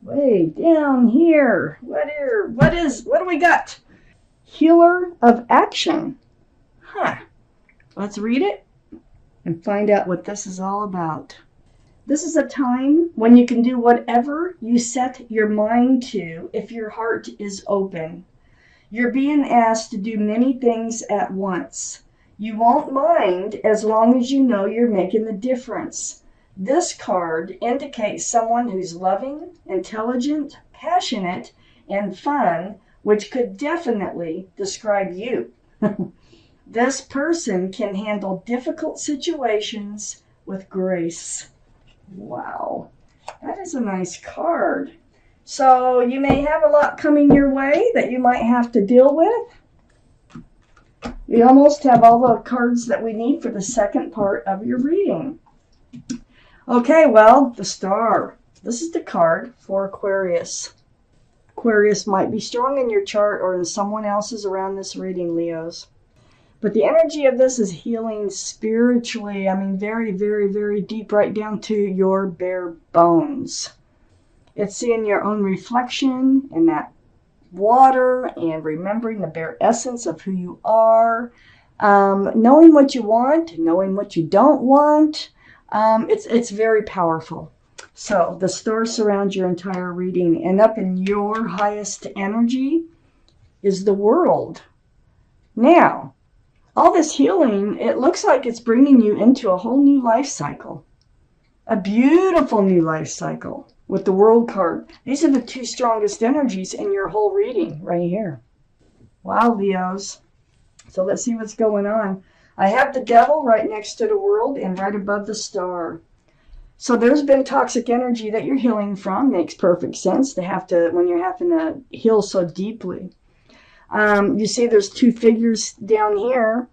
way down here. What do we got? Healer of action. Let's read it and find out what this is all about. This is a time when you can do whatever you set your mind to if your heart is open. You're being asked to do many things at once. You won't mind as long as you know you're making the difference. This card indicates someone who's loving, intelligent, passionate, and fun, which could definitely describe you. This person can handle difficult situations with grace. Wow, that is a nice card. So you may have a lot coming your way that you might have to deal with. We almost have all the cards that we need for the second part of your reading. Okay, well, the Star. This is the card for Aquarius. Aquarius might be strong in your chart or in someone else's around this reading, Leos. But the energy of this is healing spiritually. I mean, very, very, very deep, right down to your bare bones. It's seeing your own reflection in that water and remembering the bare essence of who you are. Knowing what you want, knowing what you don't want. It's very powerful. So the stars surround your entire reading, and up in your highest energy is the world. Now, all this healing, it looks like it's bringing you into a whole new life cycle. A beautiful new life cycle with the World card. These are the two strongest energies in your whole reading right here. Wow, Leos. So let's see what's going on. I have the Devil right next to the World and right above the Star. So there's been toxic energy that you're healing from. Makes perfect sense to have to, when you're having to heal so deeply. You see there's two figures down here,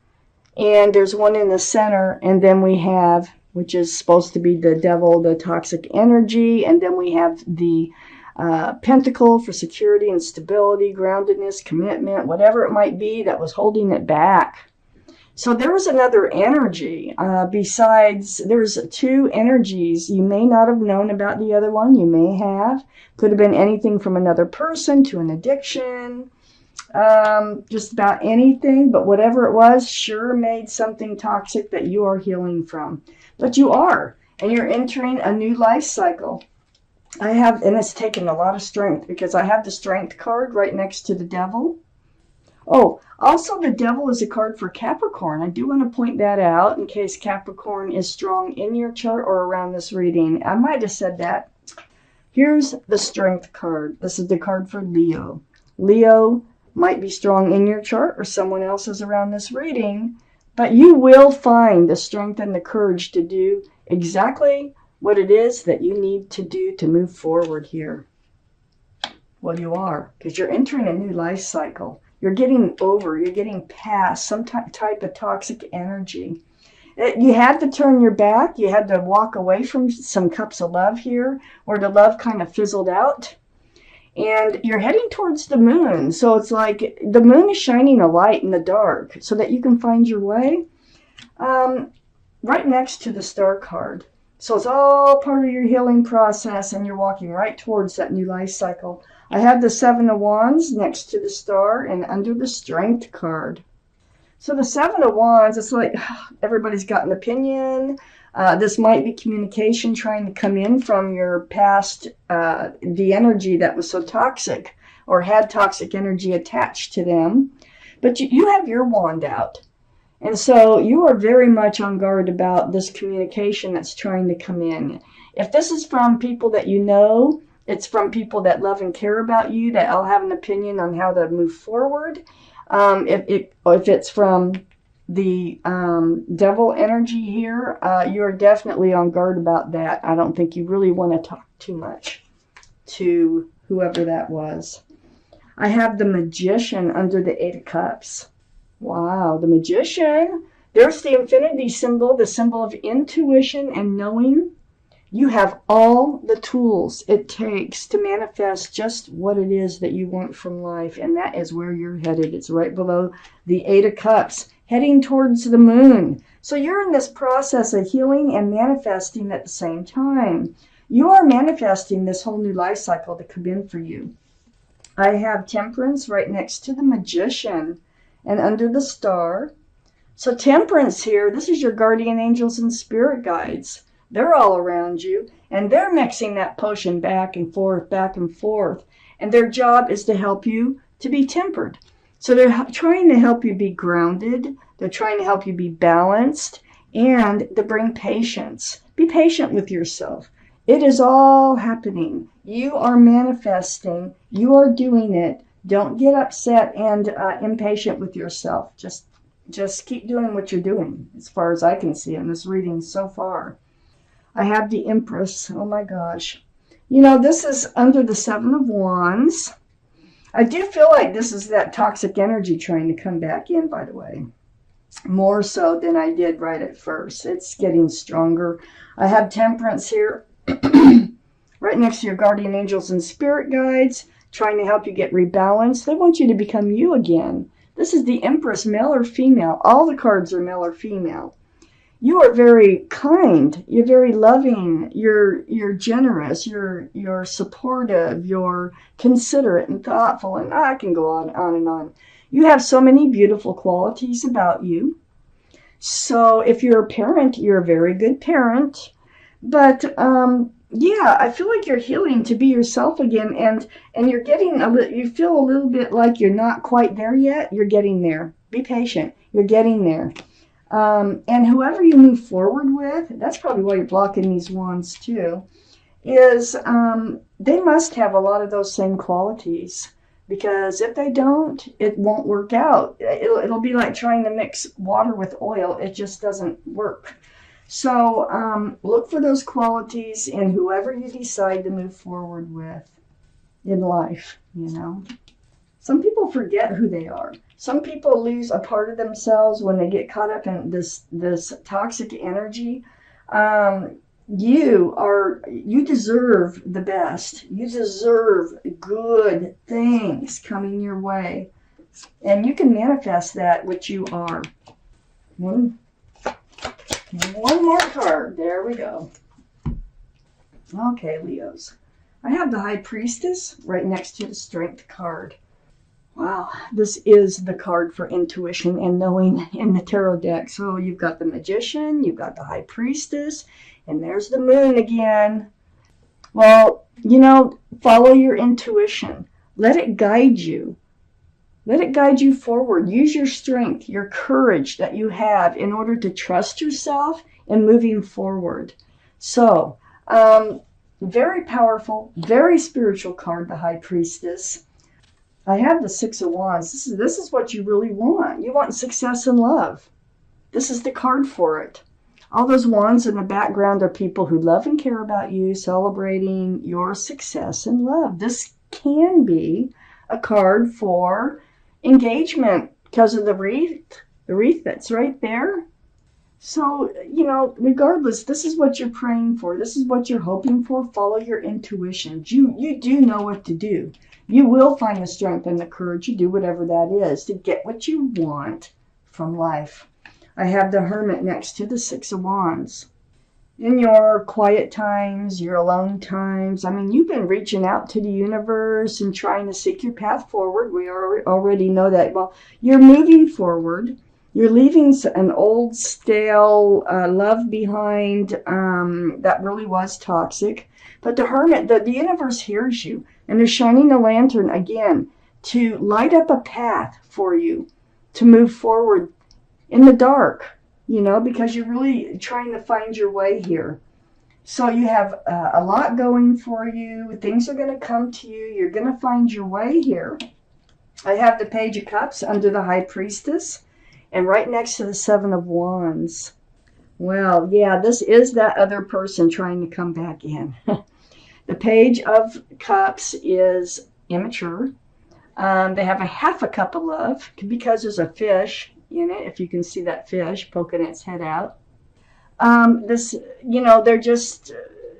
and there's one in the center, and then we have, which is supposed to be the Devil, the toxic energy, and then we have the Pentacle for security and stability, groundedness, commitment, whatever it might be that was holding it back. So there was another energy besides, there's two energies. You may not have known about the other one. You may have. Could have been anything from another person to an addiction, just about anything. But whatever it was, sure made something toxic that you are healing from. But you are, and you're entering a new life cycle. And it's taken a lot of strength because I have the Strength card right next to the Devil. Oh, also the Devil is a card for Capricorn. I do want to point that out in case Capricorn is strong in your chart or around this reading. I might have said that. Here's the Strength card. This is the card for Leo. Leo might be strong in your chart or someone else's around this reading, but you will find the strength and the courage to do exactly what it is that you need to do to move forward here. Well, you are, because you're entering a new life cycle. You're getting past some type of toxic energy. You had to turn your back. You had to walk away from some cups of love here, where the love kind of fizzled out. And you're heading towards the moon. So it's like the moon is shining a light in the dark so that you can find your way. Right next to the Star card. So it's all part of your healing process, and you're walking right towards that new life cycle. I have the Seven of Wands next to the Star and under the Strength card. So the Seven of Wands, it's like everybody's got an opinion. This might be communication trying to come in from your past, the energy that was so toxic or had toxic energy attached to them. But you have your wand out. And so you are very much on guard about this communication that's trying to come in. If this is from people that you know, it's from people that love and care about you, that all have an opinion on how to move forward. If it's from the Devil energy here, you're definitely on guard about that. I don't think you really want to talk too much to whoever that was. I have the Magician under the Eight of Cups. Wow, the Magician. There's the infinity symbol, the symbol of intuition and knowing. You have all the tools it takes to manifest just what it is that you want from life, and that is where you're headed. It's right below the Eight of Cups, heading towards the moon. So you're in this process of healing and manifesting at the same time. You are manifesting this whole new life cycle to come in for you. I have Temperance right next to the Magician and under the Star. So Temperance here, this is your guardian angels and spirit guides. They're all around you, and they're mixing that potion back and forth, back and forth. And their job is to help you to be tempered. So they're trying to help you be grounded. They're trying to help you be balanced and to bring patience. Be patient with yourself. It is all happening. You are manifesting. You are doing it. Don't get upset and impatient with yourself. Just keep doing what you're doing, as far as I can see in this reading so far. I have the Empress. Oh my gosh. You know, this is under the Seven of Wands. I do feel like this is that toxic energy trying to come back in, by the way. More so than I did right at first. It's getting stronger. I have Temperance here, right next to your guardian angels and spirit guides, trying to help you get rebalanced. They want you to become you again. This is the Empress, male or female. All the cards are male or female. You are very kind. You're very loving. You're generous. You're supportive. You're considerate and thoughtful. And I can go on and on. You have so many beautiful qualities about you. So if you're a parent, you're a very good parent. But yeah, I feel like you're healing to be yourself again, and you're getting you feel a little bit like you're not quite there yet. You're getting there. Be patient. You're getting there. And whoever you move forward with, that's probably why you're blocking these wands too, is they must have a lot of those same qualities. Because if they don't, it won't work out. It'll be like trying to mix water with oil. It just doesn't work. So look for those qualities in whoever you decide to move forward with in life, you know. Some people forget who they are. Some people lose a part of themselves when they get caught up in this toxic energy. You deserve the best. You deserve good things coming your way. And you can manifest that which you are. One more card. There we go. Okay, Leos. I have the High Priestess right next to the Strength card. Wow, this is the card for intuition and knowing in the tarot deck. So you've got the Magician, you've got the High Priestess, and there's the Moon again. Well, you know, follow your intuition. Let it guide you. Let it guide you forward. Use your strength, your courage that you have in order to trust yourself in moving forward. So, very powerful, very spiritual card, the High Priestess. I have the Six of Wands. This is what you really want. You want success in love. This is the card for it. All those wands in the background are people who love and care about you, celebrating your success in love. This can be a card for engagement because of the wreath that's right there. So, you know, regardless, this is what you're praying for. This is what you're hoping for. Follow your intuition. You do know what to do. You will find the strength and the courage to do whatever that is to get what you want from life. I have the Hermit next to the Six of Wands. In your quiet times, your alone times, I mean, you've been reaching out to the universe and trying to seek your path forward. We already know that. Well, you're moving forward. You're leaving an old, stale love behind that really was toxic. But the Hermit, the universe hears you. And they're shining a lantern again to light up a path for you to move forward in the dark, you know, because you're really trying to find your way here. So you have a lot going for you. Things are going to come to you. You're going to find your way here. I have the Page of Cups under the High Priestess and right next to the Seven of Wands. Well, yeah, this is that other person trying to come back in. The Page of Cups is immature. They have a half a cup of love because there's a fish in it, if you can see that fish poking its head out. They're just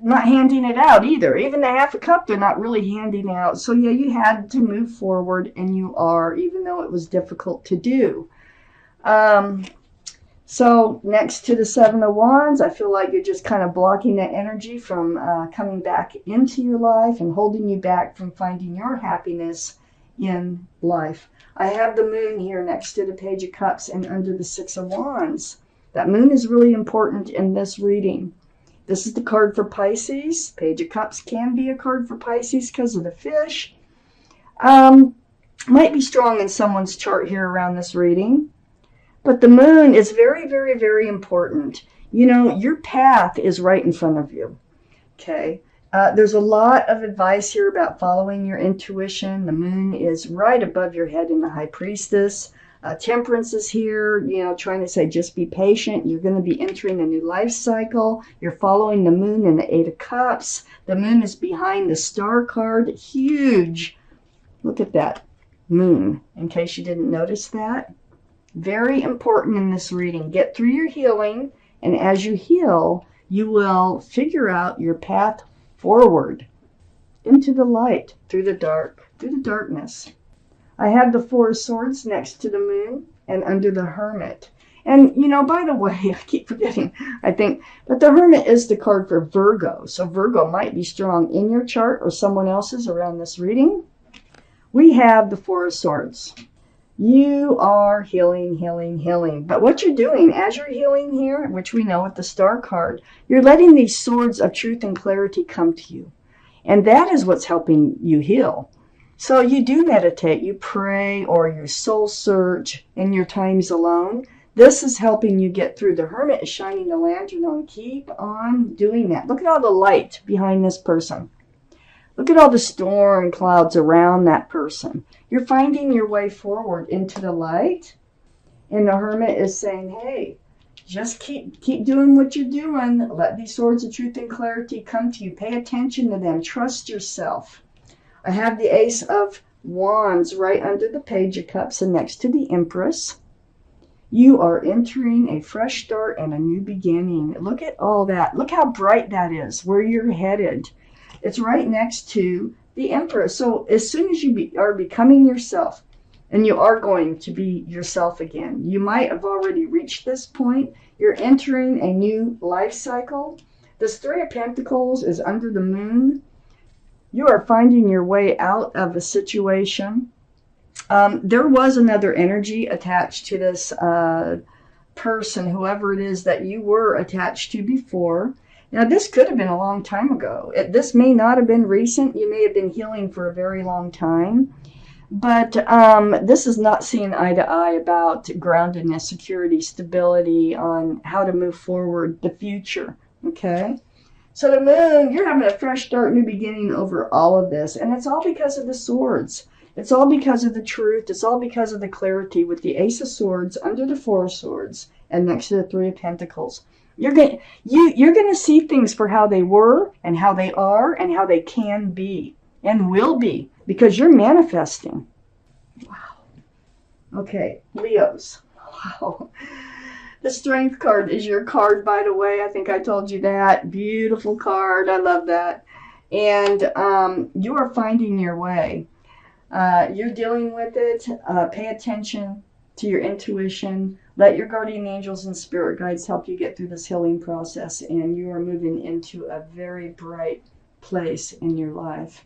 not handing it out either. Even the half a cup, they're not really handing out. So yeah, you had to move forward, and you are, even though it was difficult to do. So next to the Seven of Wands, I feel like you're just kind of blocking that energy from coming back into your life and holding you back from finding your happiness in life. I have the Moon here next to the Page of Cups and under the Six of Wands. That Moon is really important in this reading. This is the card for Pisces. Page of Cups can be a card for Pisces because of the fish. Might be strong in someone's chart here around this reading. But the Moon is very, very, very important. You know, your path is right in front of you. Okay. There's a lot of advice here about following your intuition. The Moon is right above your head in the High Priestess. Temperance is here, you know, trying to say just be patient. You're going to be entering a new life cycle. You're following the Moon in the Eight of Cups. The Moon is behind the Star card. Huge. Look at that Moon, in case you didn't notice that. Very important in this reading. Get through your healing, and as you heal, you will figure out your path forward into the light, through the darkness. I have the Four of Swords next to the Moon and under the Hermit. And, you know, by the way, I keep forgetting, I think, but the Hermit is the card for Virgo. So Virgo might be strong in your chart or someone else's around this reading. We have the Four of Swords. You are healing, healing, healing. But what you're doing as you're healing here, which we know with the Star card, you're letting these swords of truth and clarity come to you. And that is what's helping you heal. So you do meditate, you pray, or you soul search in your times alone. This is helping you get through. The Hermit is shining the lantern on. Keep on doing that. Look at all the light behind this person. Look at all the storm clouds around that person. You're finding your way forward into the light. And the Hermit is saying, hey, just keep doing what you're doing. Let these swords of truth and clarity come to you. Pay attention to them. Trust yourself. I have the Ace of Wands right under the Page of Cups and next to the Empress. You are entering a fresh start and a new beginning. Look at all that. Look how bright that is, where you're headed. It's right next to the Empress. So as soon as you are becoming yourself, and you are going to be yourself again, you might have already reached this point. You're entering a new life cycle. This Three of Pentacles is under the Moon. You are finding your way out of a situation. There was another energy attached to this person, whoever it is that you were attached to before. Now, this could have been a long time ago. This may not have been recent. You may have been healing for a very long time. But this is not seeing eye to eye about groundedness, security, stability, on how to move forward, the future. Okay? So the Moon, you're having a fresh start, new beginning over all of this. And it's all because of the swords. It's all because of the truth. It's all because of the clarity with the Ace of Swords under the Four of Swords and next to the Three of Pentacles. You're going to see things for how they were and how they are and how they can be and will be because you're manifesting. Wow. Okay, Leos. Wow. The Strength card is your card, by the way. I think I told you that. Beautiful card. I love that. And you are finding your way. You're dealing with it. Pay attention to your intuition. Let your guardian angels and spirit guides help you get through this healing process. And you are moving into a very bright place in your life.